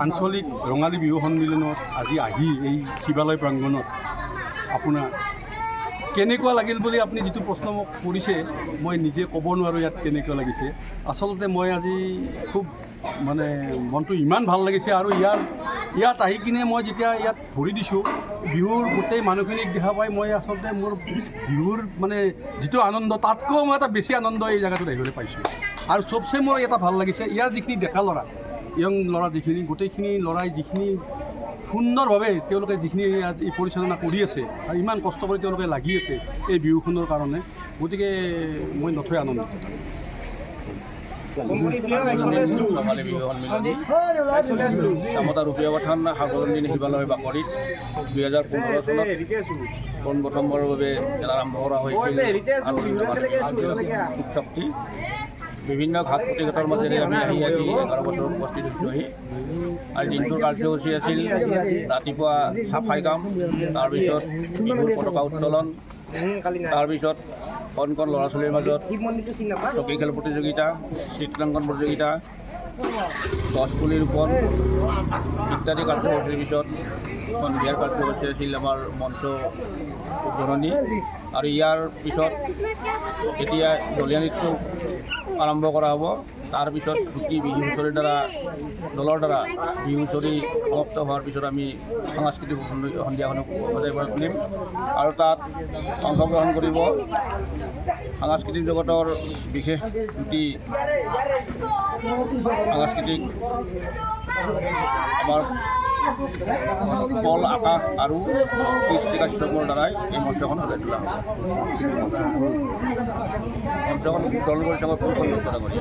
আঞ্চলিক ৰঙালী বিহু সন্মিলনত আজি আহি এই শিৱালয় প্ৰাংগণত আপোনাৰ কেনেকুৱা লাগিল বুলি আপুনি যিটো প্ৰশ্ন মোক কৰিছে মই নিজে ক'ব নোৱাৰোঁ ইয়াত কেনেকুৱা লাগিছে। আচলতে মই আজি খুব মানে মনটো ইমান ভাল লাগিছে আৰু ইয়াত আহি কিনে মই যেতিয়া ইয়াত ভৰি দিছোঁ বিহুৰ গোটেই মানুহখিনিক দেখা পাই মই আচলতে মোৰ বিহুৰ মানে যিটো আনন্দ তাতকৈও মই এটা বেছি আনন্দ এই জেগাটোত আহিবলৈ পাইছোঁ। আৰু চবচে মোৰ এটা ভাল লাগিছে ইয়াৰ যিখিনি ডেকা ল'ৰা য়ং ল'ৰা যিখিনি গোটেইখিনি ল'ৰাই যিখিনি সুন্দৰভাৱে তেওঁলোকে যিখিনি ইয়াত এই পৰিচালনা কৰি আছে আৰু ইমান কষ্ট কৰি তেওঁলোকে লাগি আছে এই বিহুখনৰ কাৰণে, গতিকে মই নথৈ আনন্দিত। ৰঙালী বিহু সন্মিলনী চামতা ৰূপীয়াপাথান সাৰ্বজনীন শিৱালয় বাকৰিত 2015 চনত পোনপ্ৰথমবাৰৰ বাবে আৰম্ভ কৰা হৈছিল উৎসৱটি। বিভিন্ন ঘাট প্ৰতিঘাটৰ মাজেৰে আমি আহি 11 বছৰ উপস্থিত হৈছোঁহি। আৰু দিনটোৰ কাৰ্যসূচী আছিল ৰাতিপুৱা চাফাই কাম, তাৰপিছত বিহুৰ পতাকা উত্তোলন, তাৰপিছত কণ কণ ল'ৰা ছোৱালীৰ মাজত চকী খেল প্ৰতিযোগিতা, চিত্ৰাংকন প্ৰতিযোগিতা, গছপুলি ৰোপণ ইত্যাদি কাৰ্যসূচীৰ পিছত সন্ধিয়াৰ কাৰ্যসূচী আছিল আমাৰ মঞ্চ উদ্বোধনী। আৰু ইয়াৰ পিছত এতিয়া দলীয় নৃত্য আৰম্ভ কৰা হ'ব। তাৰপিছত দুটি বিহু হুঁচৰিৰ দ্বাৰা দলৰ দ্বাৰা বিহু হুঁচৰি সমাপ্ত হোৱাৰ পিছত আমি সাংস্কৃতিক সন্ধিয়াখনক সজাই পৰাই তুলিম আৰু তাত অংশগ্ৰহণ কৰিব সাংস্কৃতিক জগতৰ বিশেষ দুটি সাংস্কৃতিক আমাৰ পল আকাশ আৰু কৃষ্টি কাশ্যপৰ দ্বাৰাই এই মঞ্চখন সজাই তোলা হ'ব। মঞ্চখন দল পৰিচালক পৰিচালনা কৰি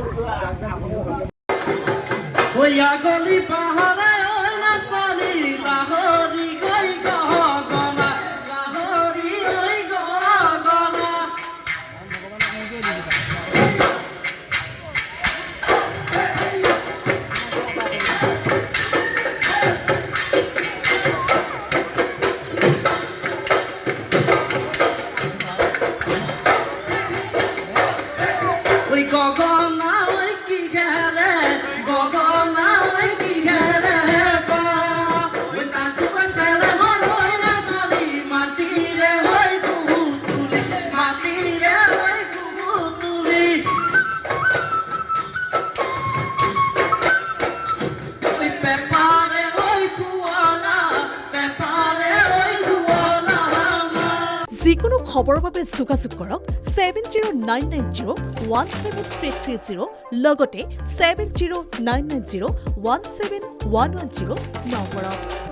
যিকোনো খবৰৰ বাবে যোগাযোগ কৰক 7099017330 লগতে 7099017110 নম্বৰত।